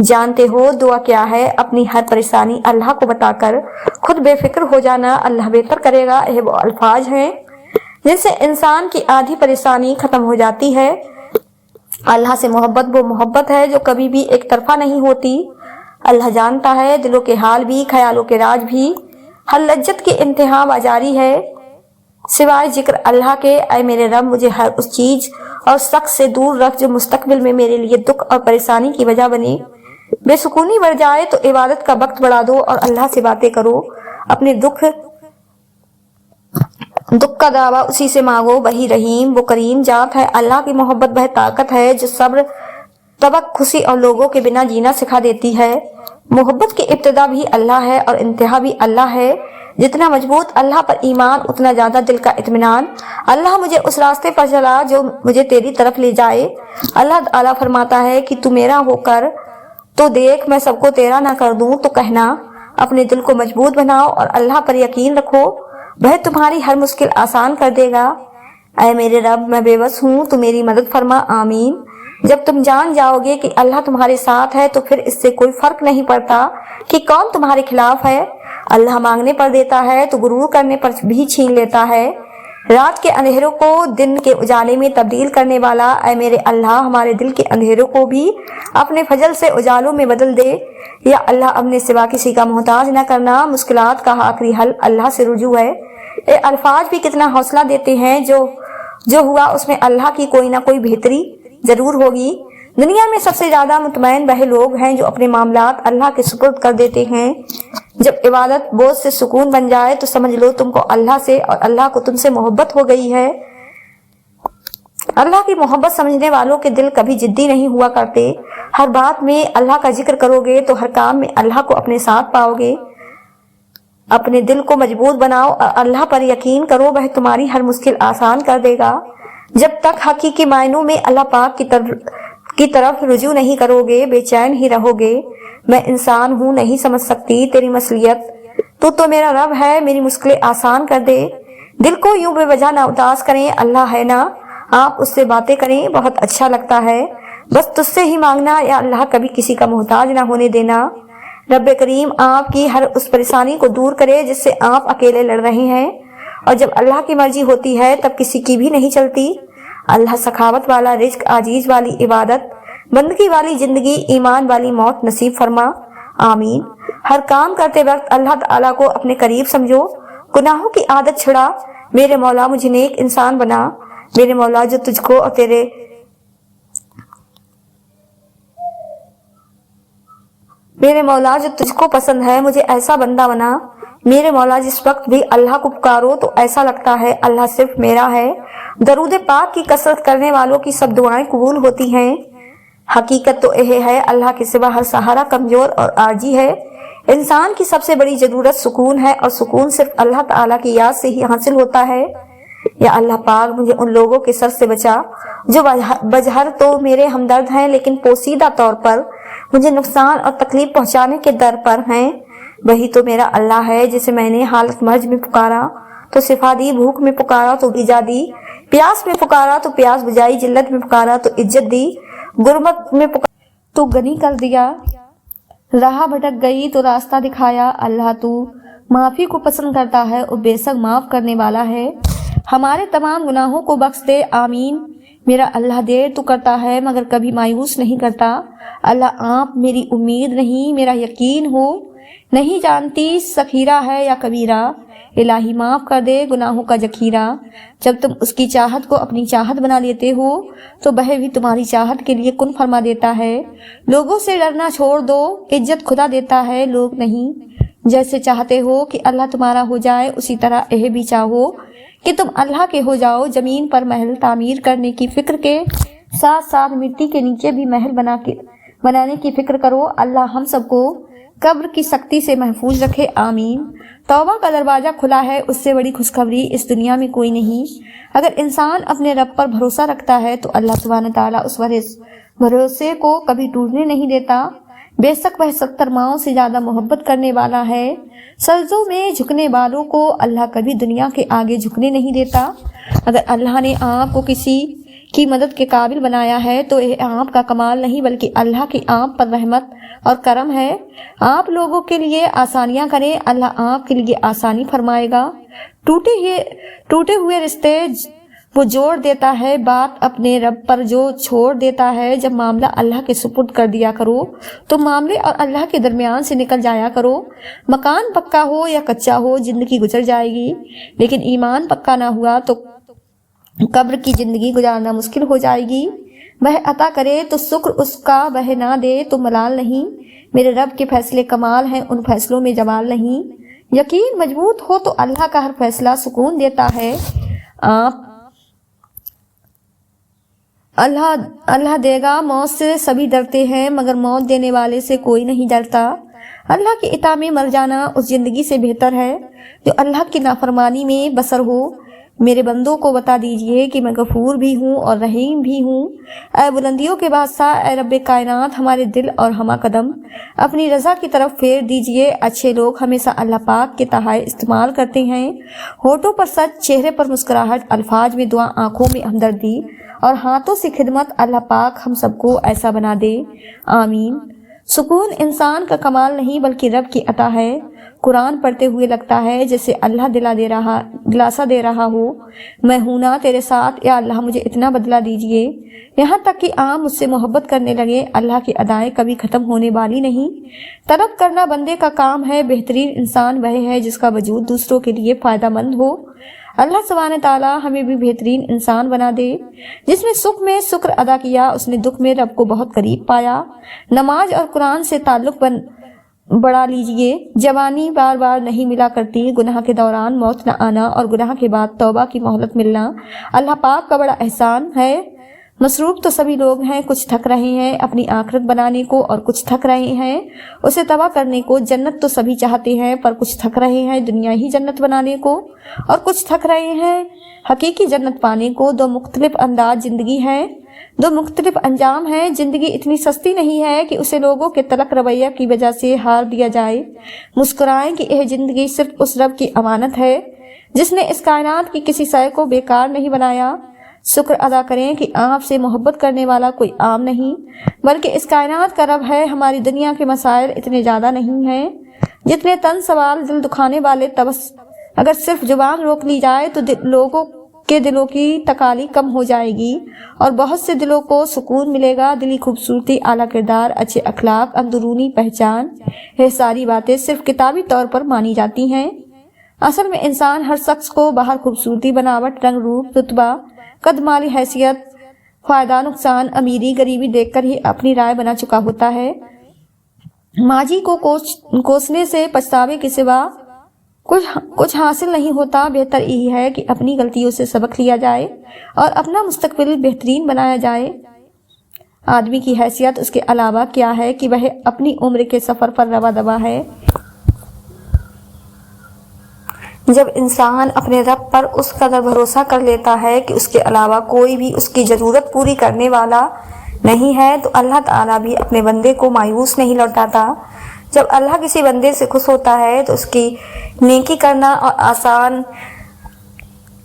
جانتے ہو دعا کیا ہے، اپنی ہر پریشانی اللہ کو بتا کر خود بے فکر ہو جانا، اللہ بہتر کرے گا۔ یہ وہ الفاظ ہیں جن سے انسان کی آدھی پریشانی ختم ہو جاتی ہے۔ اللہ سے محبت وہ محبت ہے جو کبھی بھی ایک طرفہ نہیں ہوتی۔ اللہ جانتا ہے دلوں کے حال بھی، خیالوں کے راز بھی، ہر لذت کی انتہا جاری ہے سوائے ذکر اللہ کے۔ اے میرے رب، مجھے ہر اس چیز اور شخص سے دور رکھ جو مستقبل میں میرے لیے دکھ اور پریشانی کی وجہ بنے۔ بے سکونی بڑھ جائے تو عبادت کا وقت بڑھا دو اور اللہ سے باتیں کرو، اپنے دکھ کا دعویٰ اسی سے مانگو۔ وہی رحیم وہ کریم ذات ہے، اللہ کی محبت وہ طاقت ہے جو صبر، توقع، خوشی اور لوگوں کے بنا جینا سکھا دیتی ہے۔ محبت کی ابتدا بھی اللہ ہے اور انتہا بھی اللہ ہے۔ جتنا مضبوط اللہ پر ایمان اتنا زیادہ دل کا اطمینان۔ اللہ مجھے اس راستے پر چلا جو مجھے تیری طرف لے جائے۔ اللہ تعالیٰ فرماتا ہے کہ تو میرا ہو کر تو دیکھ، میں سب کو تیرا نہ کر دوں تو کہنا۔ اپنے دل کو مضبوط بناؤ اور اللہ پر یقین رکھو، وہ تمہاری ہر مشکل آسان کر دے گا۔ اے میرے رب، میں بے بس ہوں، تو میری مدد فرما۔ آمین۔ جب تم جان جاؤ گے کہ اللہ تمہارے ساتھ ہے تو پھر اس سے کوئی فرق نہیں پڑتا کہ کون تمہارے خلاف ہے۔ اللہ مانگنے پر دیتا ہے تو غرور کرنے پر بھی چھین لیتا ہے۔ رات کے اندھیروں کو دن کے اجالے میں تبدیل کرنے والا، اے میرے اللہ، ہمارے دل کے اندھیروں کو بھی اپنے فضل سے اجالوں میں بدل دے۔ یا اللہ، اپنے سوا کسی کا محتاج نہ کرنا، مشکلات کا آخری حل اللہ سے رجوع ہے۔ یہ الفاظ بھی کتنا حوصلہ دیتے ہیں، جو ہوا اس میں اللہ کی کوئی نہ کوئی بہتری ضرور ہوگی۔ دنیا میں سب سے زیادہ مطمئن وہ لوگ ہیں جو اپنے معاملات اللہ کے سپرد کر دیتے ہیں۔ جب عبادت بوجھ سے سکون بن جائے تو سمجھ لو تم کو اللہ سے اور اللہ کو تم سے محبت ہو گئی ہے۔ اللہ کی محبت سمجھنے والوں کے دل کبھی ضدی نہیں ہوا کرتے۔ ہر بات میں اللہ کا ذکر کرو گے تو ہر کام میں اللہ کو اپنے ساتھ پاؤ گے۔ اپنے دل کو مضبوط بناؤ اور اللہ پر یقین کرو، وہ تمہاری ہر مشکل آسان کر دے گا۔ جب تک حقیقی معنوں میں اللہ پاک کی طرف رجوع نہیں کرو گے بے چین ہی رہو گے۔ میں انسان ہوں، نہیں سمجھ سکتی تیری مصلیت، تو میرا رب ہے، میری مشکلیں آسان کر دے۔ دل کو یوں بے وجہ نہ اداس کریں، اللہ ہے نا، آپ اس سے باتیں کریں، بہت اچھا لگتا ہے۔ بس تجھ سے ہی مانگنا، یا اللہ کبھی کسی کا محتاج نہ ہونے دینا۔ رب کریم آپ کی ہر اس پریشانی کو دور کرے جس سے آپ اکیلے لڑ رہے ہیں، اور جب اللہ کی مرضی ہوتی ہے تب کسی کی بھی نہیں چلتی۔ اللہ سخاوت والا رزق، عاجز والی عبادت، بندگی والی زندگی، ایمان والی موت نصیب فرما۔ آمین۔ ہر کام کرتے وقت اللہ تعالیٰ کو اپنے قریب سمجھو، گناہوں کی عادت چھڑا۔ میرے مولا مجھے نیک انسان بنا، میرے مولا جو تجھ کو اور میرے مولا جو تجھ کو پسند ہے مجھے ایسا بندہ بنا۔ میرے مولا جس وقت بھی اللہ کو پکارو تو ایسا لگتا ہے اللہ صرف میرا ہے۔ درود پاک کی کثرت کرنے والوں کی سب دعائیں قبول ہوتی ہیں۔ حقیقت تو یہ ہے اللہ کے سوا ہر سہارا کمزور اور عاجز ہے۔ انسان کی سب سے بڑی ضرورت سکون ہے، اور سکون صرف اللہ تعالیٰ کی یاد سے ہی حاصل ہوتا ہے۔ یا اللہ پاک مجھے ان لوگوں کے سر سے بچا جو بظاہر تو میرے ہمدرد ہیں لیکن پوشیدہ طور پر مجھے نقصان اور تکلیف پہنچانے کے در پر ہیں۔ وہی تو میرا اللہ ہے جسے میں نے حالت مرض میں پکارا تو شفا دی، بھوک میں پکارا تو غذا دی، پیاس میں پکارا تو پیاس بجائی، ذلت میں پکارا تو عزت دی، غربت میں پکارا تو غنی کر دیا، راہ بھٹک گئی تو راستہ دکھایا۔ اللہ تو معافی کو پسند کرتا ہے اور بے شک معاف کرنے والا ہے۔ ہمارے تمام گناہوں کو بخش دے۔ آمین۔ میرا اللہ دیر تو کرتا ہے مگر کبھی مایوس نہیں کرتا۔ اللہ آپ میری امید نہیں میرا یقین ہو، نہیں جانتی سخیرہ ہے یا کبیرہ۔ الہی معاف کر دے گناہوں کا ذخیرہ۔ جب تم اس کی چاہت کو اپنی چاہت بنا لیتے ہو تو وہ بھی تمہاری چاہت کے لیے کن فرما دیتا ہے۔ لوگوں سے ڈرنا چھوڑ دو، عزت خدا دیتا ہے لوگ نہیں۔ جیسے چاہتے ہو کہ اللہ تمہارا ہو جائے اسی طرح یہ بھی چاہو کہ تم اللہ کے ہو جاؤ۔ زمین پر محل تعمیر کرنے کی فکر کے ساتھ ساتھ مٹی کے نیچے بھی محل بنانے کی فکر کرو۔ اللہ ہم سب کو قبر کی سختی سے محفوظ رکھے۔ آمین۔ توبہ کا دروازہ کھلا ہے، اس سے بڑی خوشخبری اس دنیا میں کوئی نہیں۔ اگر انسان اپنے رب پر بھروسہ رکھتا ہے تو اللہ سبحانہ تعالیٰ اس بھروسے کو کبھی ٹوٹنے نہیں دیتا۔ بے شک وہ 70 ماؤں سے زیادہ محبت کرنے والا ہے۔ سجدوں میں جھکنے والوں کو اللہ کبھی دنیا کے آگے جھکنے نہیں دیتا۔ اگر اللہ نے آپ کو کسی کی مدد کے قابل بنایا ہے تو یہ آپ کا کمال نہیں بلکہ اللہ کی آپ پر رحمت اور کرم ہے۔ آپ لوگوں کے لیے آسانیاں کریں، اللہ آپ کے لیے آسانی فرمائے گا۔ ٹوٹے ہوئے رشتے وہ جوڑ دیتا ہے، بات اپنے رب پر جو چھوڑ دیتا ہے۔ جب معاملہ اللہ کے سپرد کر دیا کرو تو معاملے اور اللہ کے درمیان سے نکل جایا کرو۔ مکان پکا ہو یا کچا ہو زندگی گزر جائے گی، لیکن ایمان پکا نہ ہوا تو قبر کی زندگی گزارنا مشکل ہو جائے گی۔ وہ عطا کرے تو شکر اس کا، وہ نہ دے تو ملال نہیں۔ میرے رب کے فیصلے کمال ہیں، ان فیصلوں میں جوال نہیں۔ یقین مضبوط ہو تو اللہ کا ہر فیصلہ سکون دیتا ہے۔ اللہ دے گا، موت سے سبھی ڈرتے ہیں مگر موت دینے والے سے کوئی نہیں ڈرتا۔ اللہ کی اطاعت میں مر جانا اس زندگی سے بہتر ہے جو اللہ کی نافرمانی میں بسر ہو۔ میرے بندوں کو بتا دیجئے کہ میں غفور بھی ہوں اور رحیم بھی ہوں۔ اے بلندیوں کے بادشاہ، اے رب کائنات، ہمارے دل اور ہمہ قدم اپنی رضا کی طرف پھیر دیجئے۔ اچھے لوگ ہمیشہ اللہ پاک کے تحائف استعمال کرتے ہیں، ہونٹوں پر سچ، چہرے پر مسکراہٹ، الفاظ میں دعا، آنکھوں میں ہمدردی اور ہاتھوں سے خدمت۔ اللہ پاک ہم سب کو ایسا بنا دے، آمین۔ سکون انسان کا کمال نہیں بلکہ رب کی عطا ہے۔ قرآن پڑھتے ہوئے لگتا ہے جیسے اللہ دلاسا دے رہا ہو، میں ہوں نا تیرے ساتھ، یا اللہ مجھے اتنا بدلہ دیجئے، یہاں تک کہ آپ مجھ سے محبت کرنے لگے۔ اللہ کی ادائیں کبھی ختم ہونے والی نہیں۔ طلب کرنا بندے کا کام ہے، بہترین انسان وہ ہے جس کا وجود دوسروں کے لیے فائدہ مند ہو۔ اللہ سبحانہ تعالیٰ ہمیں بھی بہترین انسان بنا دے۔ جس نے سکھ میں شکر ادا کیا اس نے دکھ میں رب کو بہت قریب پایا۔ نماز اور قرآن سے تعلق بڑھا لیجئے۔ جوانی بار بار نہیں ملا کرتی، گناہ کے دوران موت نہ آنا اور گناہ کے بعد توبہ کی مہلت ملنا اللہ پاک کا بڑا احسان ہے۔ مصروف تو سبھی لوگ ہیں، کچھ تھک رہے ہیں اپنی آخرت بنانے کو اور کچھ تھک رہے ہیں اسے تباہ کرنے کو۔ جنت تو سبھی چاہتے ہیں پر کچھ تھک رہے ہیں دنیا ہی جنت بنانے کو، اور کچھ تھک رہے ہیں حقیقی جنت پانے کو۔ دو مختلف انداز زندگی ہیں، دو مختلف انجام ہیں۔ زندگی اتنی سستی نہیں ہے کہ اسے لوگوں کے تلخ رویہ کی وجہ سے ہار دیا جائے۔ مسکرائیں کہ یہ زندگی صرف اس رب کی امانت ہے جس نے اس کائنات کی کسی شے کو بیکار نہیں بنایا۔ شکر ادا کریں کہ آپ سے محبت کرنے والا کوئی عام نہیں بلکہ اس کائنات کا رب ہے۔ ہماری دنیا کے مسائل اتنے زیادہ نہیں ہیں جتنے تن سوال دل دکھانے والے اگر صرف زبان روک لی جائے تو لوگوں کے دلوں کی تکالی کم ہو جائے گی اور بہت سے دلوں کو سکون ملے گا۔ دلی خوبصورتی، اعلیٰ کردار، اچھے اخلاق، اندرونی پہچان، یہ ساری باتیں صرف کتابی طور پر مانی جاتی ہیں۔ اصل میں انسان ہر شخص کو باہر خوبصورتی، بناوٹ، رنگ روپ، رتبہ، قد، مالی حیثیت، فائدہ نقصان، امیری غریبی دیکھ کر ہی اپنی رائے بنا چکا ہوتا ہے۔ ماضی کو کوسنے سے پچھتاوے کے سوا کچھ حاصل نہیں ہوتا۔ بہتر یہی ہے کہ اپنی غلطیوں سے سبق لیا جائے اور اپنا مستقبل بہترین بنایا جائے۔ آدمی کی حیثیت اس کے علاوہ کیا ہے کہ وہ اپنی عمر کے سفر پر روا دوا ہے۔ جب انسان اپنے رب پر اس قدر بھروسہ کر لیتا ہے کہ اس کے علاوہ کوئی بھی اس کی ضرورت پوری کرنے والا نہیں ہے تو اللہ تعالیٰ بھی اپنے بندے کو مایوس نہیں لوٹاتا۔ جب اللہ کسی بندے سے خوش ہوتا ہے تو اس کی نیکی کرنا اور آسان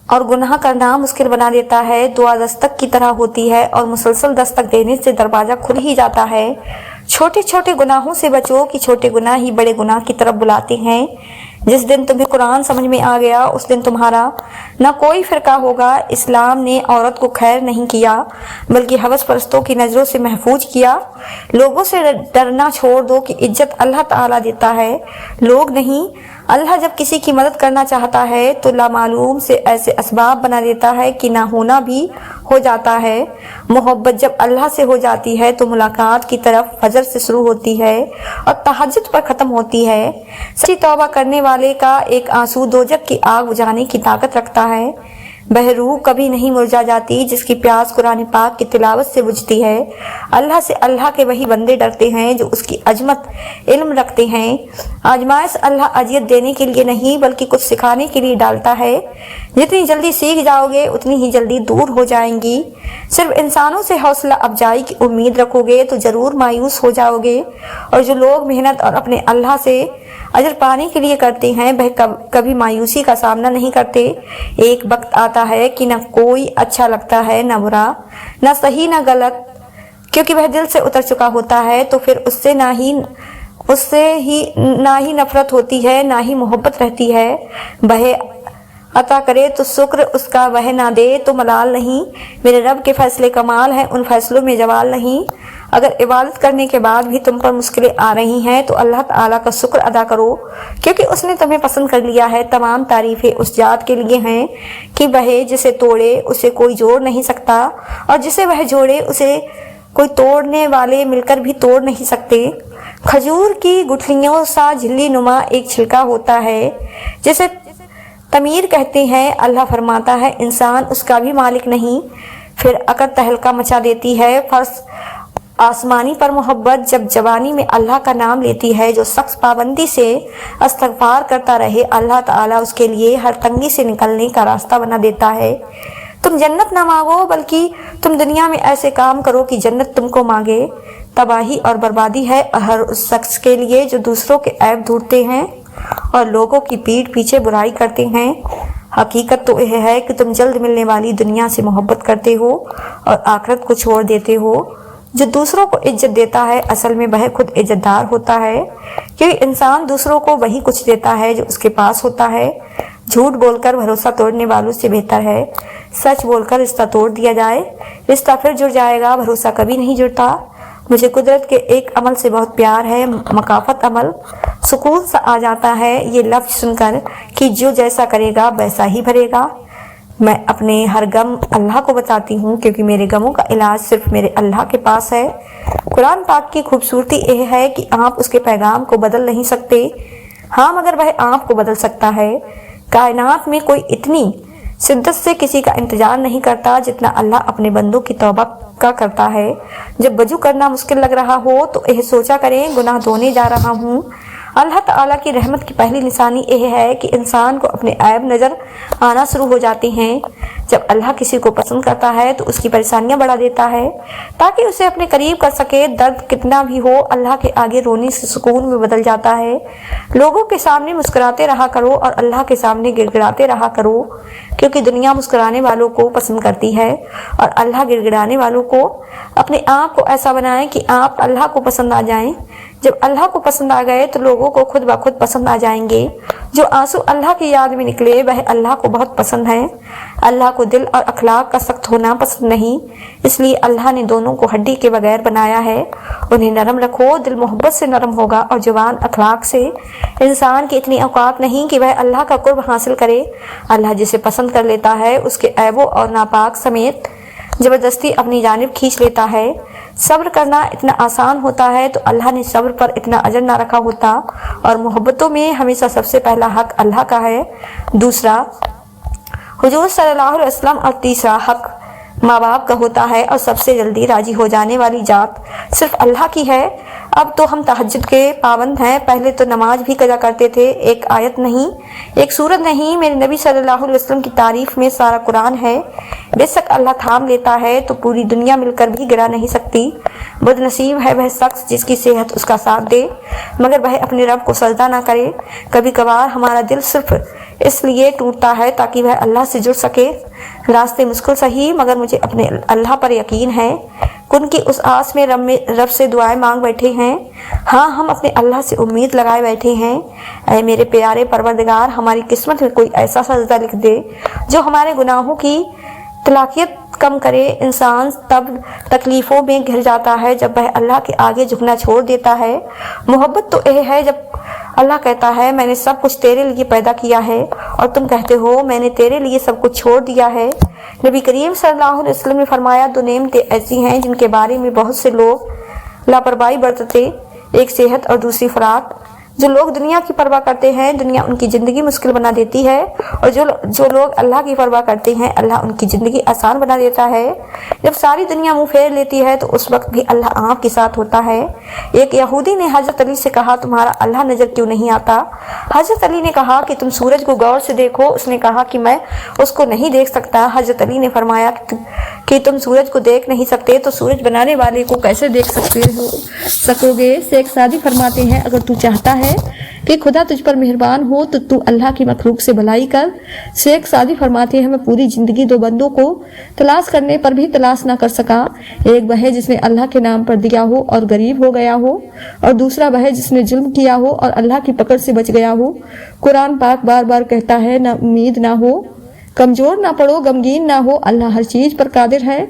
اور گناہ کرنا مشکل بنا دیتا ہے۔ دعا دستک کی طرح ہوتی ہے اور مسلسل دستک دینے سے دروازہ کھل ہی جاتا ہے۔ چھوٹے چھوٹے گناہوں سے بچو کہ چھوٹے گناہ ہی بڑے گناہ کی طرف بلاتے ہیں۔ جس دن تمہیں قرآن سمجھ میں آ گیا اس دن تمہارا نہ کوئی فرقہ ہوگا۔ اسلام نے عورت کو خیر نہیں کیا بلکہ ہوس پرستوں کی نظروں سے محفوظ کیا۔ لوگوں سے ڈرنا چھوڑ دو کہ عزت اللہ تعالیٰ دیتا ہے، لوگ نہیں۔ اللہ جب کسی کی مدد کرنا چاہتا ہے تو لامعلوم سے ایسے اسباب بنا دیتا ہے کہ نہ ہونا بھی ہو جاتا ہے۔ محبت جب اللہ سے ہو جاتی ہے تو ملاقات کی طرف فجر سے شروع ہوتی ہے اور تہجد پر ختم ہوتی ہے۔ سچی توبہ کرنے والے کا ایک آنسو دوزخ کی آگ بجھانے کی طاقت رکھتا ہے۔ وہ روح کبھی نہیں مرجا جاتی جس کی پیاس قرآن پاک کی تلاوت سے بجھتی ہے۔ اللہ سے اللہ کے وہی بندے ڈرتے ہیں جو اس کی عظمت علم رکھتے ہیں۔ آزمائش اللہ اذیت دینے کے لیے نہیں بلکہ کچھ سکھانے کے لیے ڈالتا ہے۔ जितनी जल्दी सीख जाओगे उतनी ही जल्दी दूर हो जाएंगी। सिर्फ इंसानों से हौसला अफजाई की उम्मीद रखोगे तो ज़रूर मायूस हो जाओगे। और जो लोग मेहनत और अपने अल्लाह से अजर पाने के लिए करते हैं वह कभी मायूसी का सामना नहीं करते। एक वक्त आता है कि न कोई अच्छा लगता है न बुरा, न सही न गलत, क्योंकि वह दिल से उतर चुका होता है। तो फिर उससे ना ही नफरत होती है ना ही मोहब्बत रहती है। वह अता करे तो शुक्र उसका, वह ना दे तो मलाल नहीं। मेरे रब के फैसले कमाल हैं, उन फैसलों में जवाल नहीं। अगर इबादत करने के बाद भी तुम पर मुश्किलें आ रही हैं तो अल्लाह ताला का शुक्र अदा करो, क्योंकि उसने तुम्हें पसंद कर लिया है। तमाम तारीफें उस जात के लिए हैं कि वह जिसे तोड़े उसे कोई जोड़ नहीं सकता, और जिसे वह जोड़े उसे कोई तोड़ने वाले मिलकर भी तोड़ नहीं सकते। खजूर की गुठलियों सा झिल्ली नुमा एक छिलका होता है जिसे तमीर कहते हैं। अल्लाह फरमाता है इंसान उसका भी मालिक नहीं। फिर अकर तहलका मचा देती है फर्श आसमानी पर मोहब्बत जब जवानी में अल्लाह का नाम लेती है। जो शख्स पाबंदी से इस्तग़फ़ार करता रहे अल्लाह ताला उसके लिए हर तंगी से निकलने का रास्ता बना देता है। तुम जन्नत ना मांगो बल्कि तुम दुनिया में ऐसे काम करो कि जन्नत तुमको मांगे। तबाही और बर्बादी है हर उस शख्स के लिए जो दूसरों के ऐब ढूंढते हैं और लोगों की पीठ पीछे बुराई करते हैं। हकीकत तो यह है कि तुम जल्द मिलने वाली दुनिया से मोहब्बत करते हो और आखिरत को छोड़ देते हो। जो दूसरों को इज्जत देता है असल में वह खुद इज्जतदार होता है, क्योंकि इंसान दूसरों को वही कुछ देता है जो उसके पास होता है। झूठ बोलकर भरोसा तोड़ने वालों से बेहतर है सच बोलकर रिश्ता तोड़ दिया जाए। रिश्ता फिर जुड़ जाएगा, भरोसा कभी नहीं जुड़ता। मुझे कुदरत के एक अमल से बहुत प्यार है, मकाफत अमल। सुकून सा आ जाता है ये लफ्ज़ सुनकर कि जो जैसा करेगा वैसा ही भरेगा। मैं अपने हर गम अल्लाह को बताती हूँ, क्योंकि मेरे गमों का इलाज सिर्फ मेरे अल्लाह के पास है। कुरान पाक की खूबसूरती यह है कि आप उसके पैगाम को बदल नहीं सकते, हाँ मगर वह आपको बदल सकता है। कायनात में कोई इतनी शिद्दत से किसी का इंतजार नहीं करता जितना अल्लाह अपने बंदों की तौबा का करता है। जब वजू करना मुश्किल लग रहा हो तो यह सोचा करें गुनाह धोने जा रहा हूँ। अल्लाह ताला की रहमत की पहली निशानी यह है कि इंसान को अपने ऐब नज़र आना शुरू हो जाते हैं। जब अल्लाह किसी को पसंद करता है तो उसकी परेशानियां बढ़ा देता है ताकि उसे अपने करीब कर सके। दर्द कितना भी हो अल्लाह के आगे रोने से सुकून में बदल जाता है। लोगों के सामने मुस्कुराते रहा करो और अल्लाह के सामने गिड़गिड़ाते रहा करो, क्योंकि दुनिया मुस्कुराने वालों को पसंद करती है और अल्लाह गिड़गिड़ाने वालों को। अपने आप को ऐसा बनाएं कि आप अल्लाह को पसंद आ जाएं। जब अल्लाह को पसंद आ गए तो लोगों को खुद ब खुद पसंद आ जाएंगे। जो आंसू अल्लाह की याद में निकले वह अल्लाह को बहुत पसंद है। अल्लाह को दिल और अखलाक का सख्त होना पसंद नहीं, इसलिए अल्लाह ने दोनों को हड्डी के बगैर बनाया है। उन्हें नरम रखो, दिल मोहब्बत से नरम होगा और जुबान अखलाक से। इंसान की इतनी औकात नहीं कि वह अल्लाह का कुर्ब हासिल करे। अल्लाह जिसे पसंद कर लेता है उसके ऐबों और नापाक समेत ज़बरदस्ती अपनी जानिब खींच लेता है। सब्र करना इतना आसान होता है तो अल्लाह ने सब्र पर इतना अजर ना रखा होता। और मोहब्बतों में हमेशा सबसे पहला हक अल्लाह का है, दूसरा हुजूर सल्लल्लाहु अलैहि वसल्लम और तीसरा हक माँ बाप का होता है। और सबसे जल्दी राजी हो जाने वाली जात सिर्फ अल्लाह की है। अब तो हम तहज्जुद के पाबंद हैं, पहले तो नमाज भी कजा करते थे। एक आयत नहीं, एक सूरत नहीं, मेरे नबी सल्लल्लाहु अलैहि वसल्लम की तारीफ में सारा कुरान है। बेशक अल्लाह थाम लेता है तो पूरी दुनिया मिलकर भी गिरा नहीं सकती। बदनसीब है वह शख्स जिसकी सेहत उसका साथ दे मगर वह अपने रब को सजदा ना करे। कभी कभार हमारा दिल सिर्फ इसलिए टूटता है ताकि वह अल्लाह से जुड़ सके। रास्ते मुश्किल सही मगर मुझे अपने अल्लाह पर यकीन है। कुन की उस आस में रब से दुआएं मांग बैठे हैं। हाँ, हम अपने अल्लाह से उम्मीद लगाए बैठे हैं। ऐ मेरे प्यारे परवरदिगार, हमारी किस्मत में कोई ऐसा सजदा लिख दे जो हमारे गुनाहों की तलाकियत कम करे। इंसान तब तकलीफ़ों में घिर जाता है जब वह अल्लाह के आगे झुकना छोड़ देता है। मोहब्बत तो यह है जब अल्लाह कहता है मैंने सब कुछ तेरे लिए पैदा किया है और तुम कहते हो मैंने तेरे लिए सब कुछ छोड़ दिया है। नबी करीम सल्लल्लाहु अलैहि वसल्लम ने फरमाया, दो नेमतें ऐसी हैं जिनके बारे में बहुत से लोग लापरवाही बरतते, एक सेहत और दूसरी खुराक। जो लोग दुनिया की परवाह करते हैं, दुनिया उनकी ज़िंदगी मुश्किल बना देती है, और जो लोग अल्लाह की परवाह करते हैं, अल्लाह उनकी ज़िंदगी आसान बना देता है। जब सारी दुनिया मुंह फेर लेती है तो उस वक्त भी अल्लाह आपके साथ होता है। एक यहूदी ने हज़रत अली से कहा, तुम्हारा अल्लाह नज़र क्यों नहीं आता? हज़रत अली ने कहा कि तुम सूरज को गौर से देखो। उसने कहा कि मैं उसको नहीं देख सकता। हज़रत अली ने फरमाया कि तुम सूरज को देख नहीं सकते तो सूरज बनाने वाले को कैसे देख सकोगे? शेख सादी फरमाते हैं, अगर तू चाहता है कि खुदा तुझ पर मेहरबान हो तो तू अल्लाह की मखलूक से भलाई कर। शेख सादी फरमाते हैं, मैं पूरी ज़िंदगी दो बंदों को तलाश करने पर भी तलाश ना कर सका। एक वह जिसने अल्लाह के नाम पर दिया हो और गरीब हो गया हो, और दूसरा वह जिसने जुल्म किया हो और अल्लाह की पकड़ से बच गया हो। कुरान पाक बार बार कहता है, ना उम्मीद ना हो, कमजोर ना पड़ो, गमगीन ना हो, अल्लाह हर चीज पर कादिर है।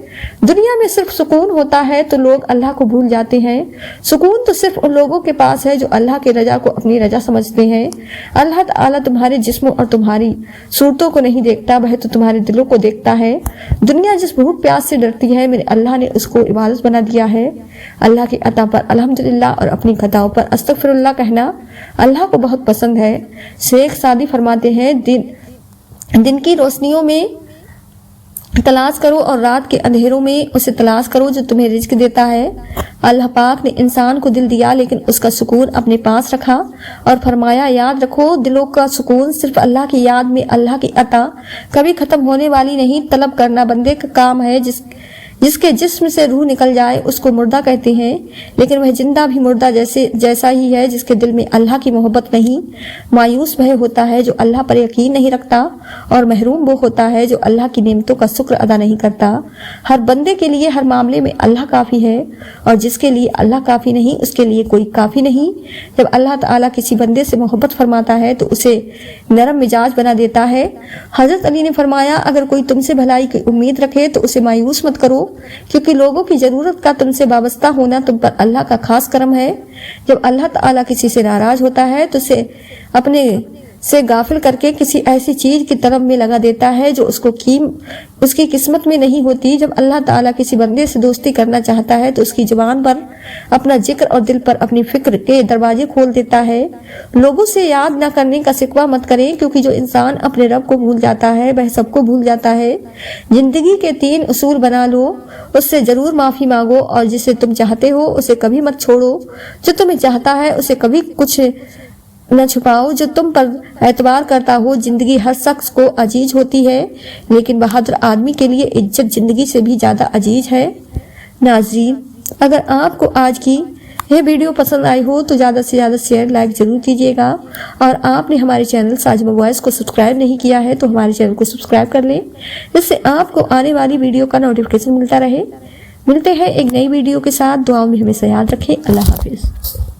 दुनिया में सिर्फ सुकून होता है तो लोग अल्लाह को भूल जाते हैं। सुकून तो सिर्फ उन लोगों के पास है जो अल्लाह की रजा को अपनी रजा समझते हैं। अल्लाह ताला तुम्हारे जिस्मों और तुम्हारी सूरतों को नहीं देखता, वह तो तुम्हारे दिलों को देखता है। दुनिया जिस भूख प्यास से डरती है, मेरे अल्लाह ने उसको इबादत बना दिया है। अल्लाह की अता पर अल्हम्दुलिल्लाह और अपनी खताओं पर अस्तगफिरुल्लाह कहना अल्लाह को बहुत पसंद है। शेख सादी फरमाते हैं, दिन की रोशनियों में तलाश करो और रात के अंधेरों में उसे तलाश करो जो तुम्हें रिज्क देता है। अल्लाह पाक ने इंसान को दिल दिया लेकिन उसका सुकून अपने पास रखा और फरमाया, याद रखो दिलों का सुकून सिर्फ अल्लाह की याद में, अल्लाह की अता कभी खत्म होने वाली नहीं। तलब करना बंदे का काम है। जिसके जिस्म से रूह निकल जाए उसको मुर्दा कहते हैं, लेकिन वह जिंदा भी मुर्दा जैसा ही है जिसके दिल में अल्लाह की मोहब्बत नहीं। मायूस वह होता है जो अल्लाह पर यकीन नहीं रखता, और महरूम वो होता है जो अल्लाह की नेमतों का शुक्र अदा नहीं करता। हर बंदे के लिए हर मामले में अल्लाह काफ़ी है, और जिसके लिए अल्लाह काफ़ी नहीं उसके लिए कोई काफ़ी नहीं। जब अल्लाह ताला किसी बंदे से मोहब्बत फरमाता है तो उसे नरम मिजाज बना देता है। हज़रत अली ने फरमाया, अगर कोई तुमसे भलाई की उम्मीद रखे तो उसे मायूस मत करो, क्योंकि लोगों की जरूरत का तुमसे वाबस्ता होना तुम पर अल्लाह का खास करम है। जब अल्लाह ताला किसी से नाराज होता है तो उसे अपने से गाफिल करके किसी ऐसी चीज की तरफ में लगा देता है जो उसकी किस्मत में नहीं होती। जब अल्लाह ताला किसी बंदे से दोस्ती करना चाहता है तो उसकी जुबान पर अपना जिक्र और दिल पर अपनी फिक्र के दरवाजे खोल देता है। लोगों से याद न करने का शिकवा मत करें, क्योंकि जो इंसान अपने रब को भूल जाता है वह सबको भूल जाता है। जिंदगी के 3 उसूल बना लो, उससे जरूर माफी मांगो, और जिसे तुम चाहते हो उसे कभी मत छोड़ो। जो तुम्हें चाहता है उसे कभी कुछ न छुपाओ। जो तुम पर एतबार करता हो, जिंदगी हर शख्स को अजीज होती है, लेकिन बहादुर आदमी के लिए इज्जत जिंदगी से भी ज्यादा अजीज है। नाज़रीन, अगर आपको आज की यह वीडियो पसंद आई हो तो ज़्यादा से ज़्यादा शेयर लाइक ज़रूर कीजिएगा, और आपने हमारे चैनल साजिमा वॉइस को सब्सक्राइब नहीं किया है तो हमारे चैनल को सब्सक्राइब कर लें, जिससे आपको आने वाली वीडियो का नोटिफिकेशन मिलता रहे। मिलते हैं एक नई वीडियो के साथ। दुआओं में हमेशा याद रखें। अल्लाह हाफिज़।